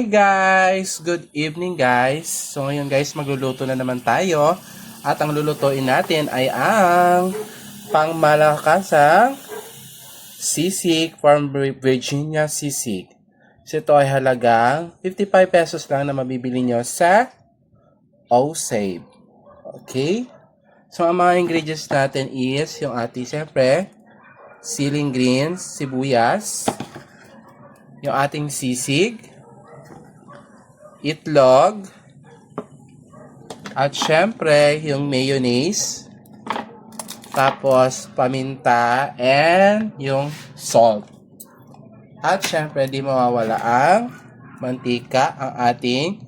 Hi guys! Good evening guys! So ngayon guys, magluluto na naman tayo. At ang lulutuin natin ay ang pangmalakasang sisig from Virginia sisig. So ito ay halagang 55 pesos lang na mabibili nyo sa O-Save. Okay? So ang mga ingredients natin is yung ating siyempre, ceiling greens, sibuyas, yung ating sisig, itlog, at syempre yung mayonnaise, tapos paminta, and yung salt. At syempre di mawawala ang mantika, ang ating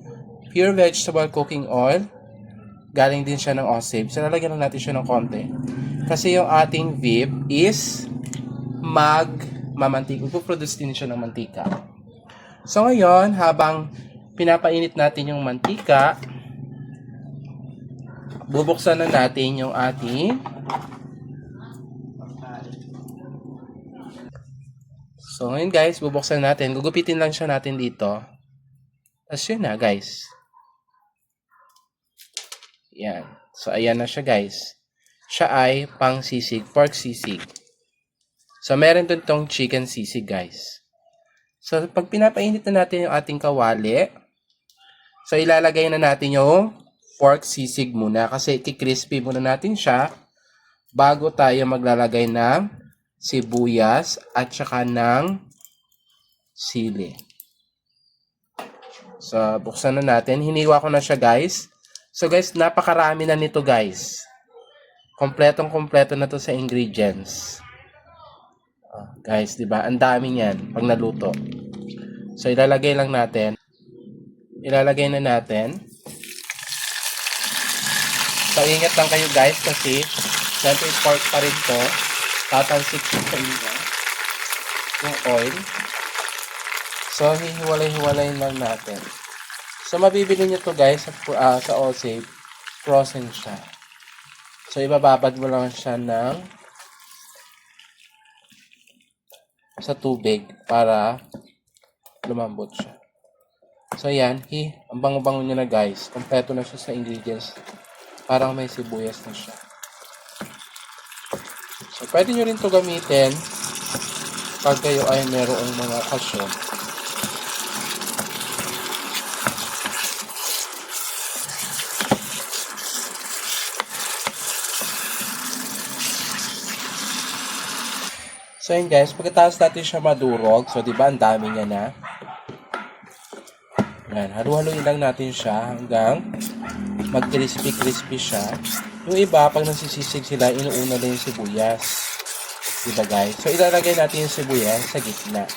pure vegetable cooking oil. Galing din siya ng O-Save. So lalagyan lang natin siya ng konti. Kasi yung ating VIP is magmamantika. Ipoproduce din siya ng mantika. So ngayon, habang pinapainit natin yung mantika, bubuksan na natin yung ating so ngayon guys, bubuksan natin. Gugupitin lang siya natin dito. Tapos yun na guys. Yan. So ayan na siya guys. Siya ay pang sisig, pork sisig. So meron dun tong chicken sisig guys. So pag pinapainit na natin yung ating kawali, so ilalagay na natin yung pork sisig muna kasi kikrispy muna natin siya bago tayo maglalagay ng sibuyas at saka ng sili. So buksan na natin. Hiniwa ko na siya guys. So guys, napakarami na nito guys. Kompletong-kompleto na to sa ingredients. Guys, 'di ba? Ang dami niyan pag naluto. So ilalagay lang natin. Ilalagay na natin. So, ingat lang kayo guys kasi syempre pork pa rin to. Tatalsik siya sa inyo yung oil. So, hihiwalay-hiwalay lang natin. So, mabibili nyo to guys sa O-Save. Frozen siya. So, ibababad mo lang siya sa tubig para lumambot siya. So, ayan. Ang bango-bango niya na guys. Kompleto na siya sa ingredients. Parang may sibuyas na siya. So, pwede nyo rin ito gamitin pag kayo ay merong mga okasyon. So, yun guys. Pagkatapos natin siya madurog, so, diba, ang dami niya na. Yan, halu-haluin lang natin siya hanggang mag-crispy-crispy siya. Yung iba, pag nagsisisig sila, inuuna na yung sibuyas. Diba guys? So, ilalagay natin yung sibuyas sa gitna.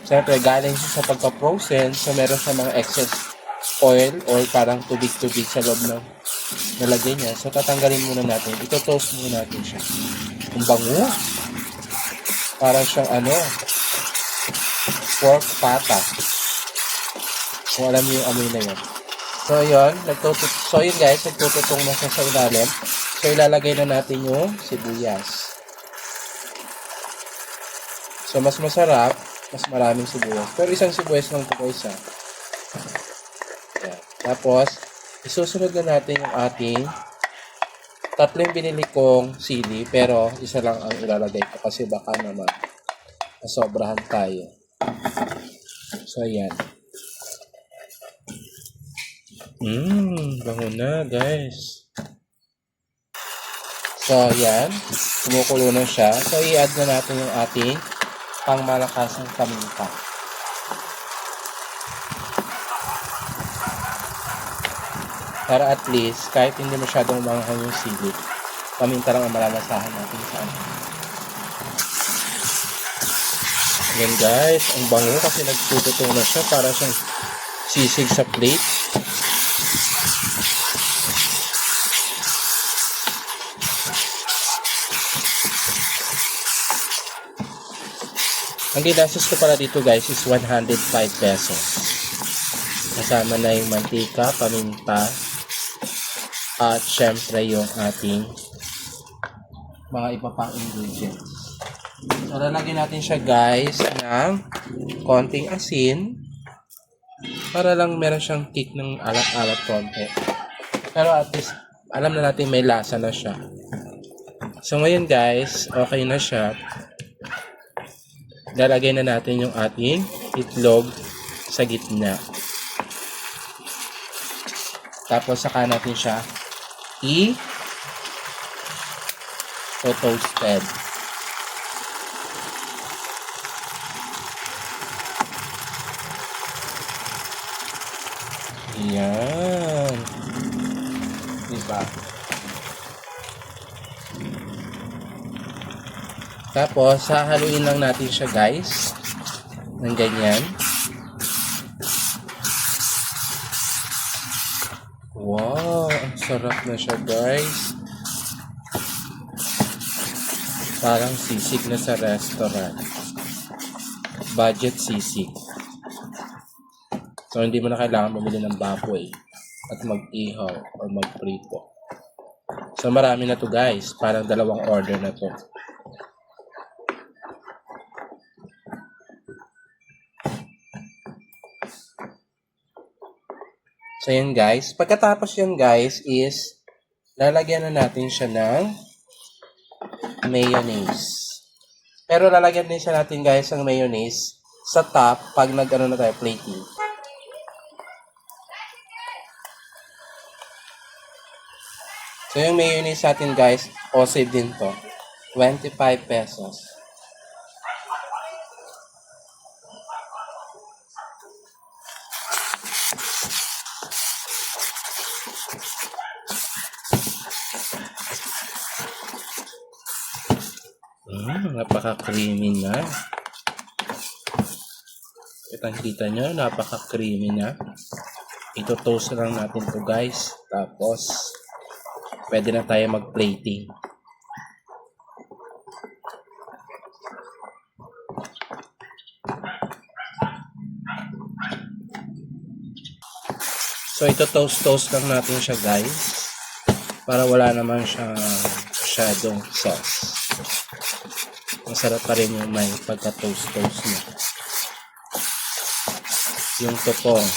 Siyempre, galing siya sa pagka-frozen, so meron siya mga excess oil or parang tubig-tubig sa loob ng nalagay niya. So, tatanggalin muna natin. Ito-toast muna natin siya. Ang bango. Parang siyang pork pata. Kung alam niyo yung amoy na yun. So, yun. So, yun guys. Nagtututong na siya sa ilalim. So, ilalagay na natin yung sibuyas. So, mas masarap. Mas maraming sibuyas. Pero isang sibuyas lang ito guys ha. Yan. Tapos, isusunod na natin yung ating tatlo yung binili kong sili. Pero, isa lang ang ilalagay ko. Kasi baka naman masobrahan tayo. So, ayan. Bango na, guys. So, ayan. Kumukulo na siya. So, i-add na natin yung ating pangmalakasang paminta. Para at least, kahit hindi masyadong manghang yung sili, paminta lang ang malalasahan natin sa ano. Ayan guys, ang bango kasi nagtututong na siya para siyang sisig sa plate. Ang ginastos ko pala dito guys is 105 pesos. Kasama na yung mantika, paminta, at syempre yung ating mga iba pang ingredients. So, lalagyan natin siya guys ng konting asin para lang meron siyang kick ng alat-alat konti. Pero at least, alam na natin may lasa na siya. So, ngayon guys, okay na siya. Lalagay na natin yung ating itlog sa gitna. Tapos, saka natin siya toasted. Yan. Diba? Tapos, hahaluin lang natin siya guys. Ng ganyan. Wow, ang sarap na siya guys. Parang sisig na sa restaurant. Budget sisig. So, hindi mo na kailangan bumili ng baboy at mag-ihaw or mag-prito. So, marami na to guys. Parang 2 order na to. So, yun guys. Pagkatapos yun guys is lalagyan na natin siya ng mayonnaise. Pero lalagyan din siya natin guys ng mayonnaise sa top pag nag-ano na tayo plating. So, yung mayonnaise natin guys, OSIB din to. 25 pesos. Napaka-creamy na. Kita nyo, napaka-creamy na. Ito toast lang natin to guys. Tapos, pwede na tayo mag-plating. So, ito toast lang natin siya guys. Para wala naman siyang masyadong sauce. Masarap pa rin yung may pagka-toast niya. Yung topong.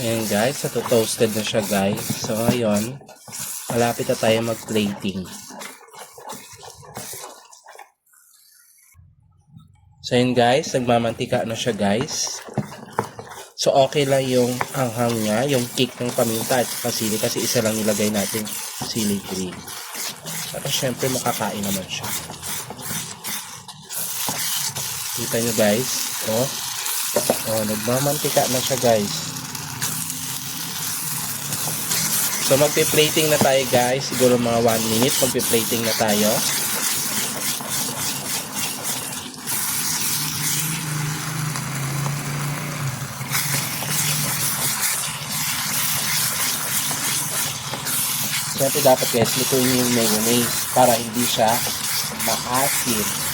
Ayan guys, toasted na siya guys. So ngayon, malapit na tayo mag-plating. So yun guys, nagmamantika na siya guys. So okay lang yung anghang niya, yung kick ng paminta at sili kasi isa lang nilagay natin sili green. At syempre makakain naman siya. Kita nyo guys, nagmamantika na siya guys. So magpi-plating na tayo guys, siguro mga 1 minute magpi-plating na tayo. Siyempre dapat guys, lutuin yung mayonnaise para hindi siya maasim.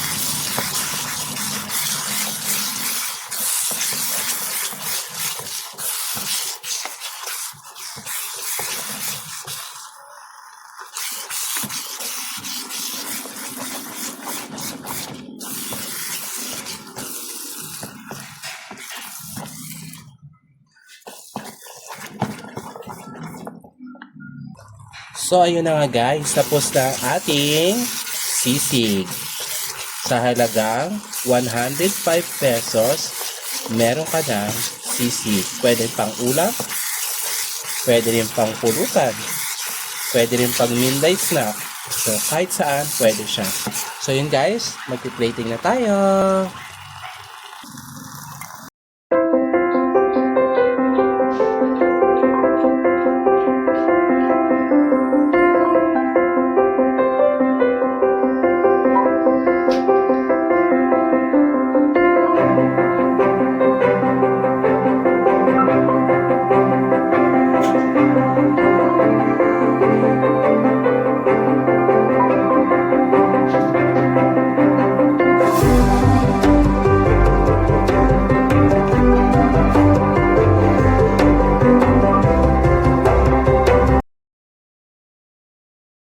So, ayun na nga guys. Tapos na ating sisig. Sa halagang 105 pesos, meron ka ng sisig. Pwede pang ulam, pwede rin pang pulutan, pwede rin pang midnight snack. So, kahit saan, pwede siya. So, yun guys. Magpi-plating na tayo.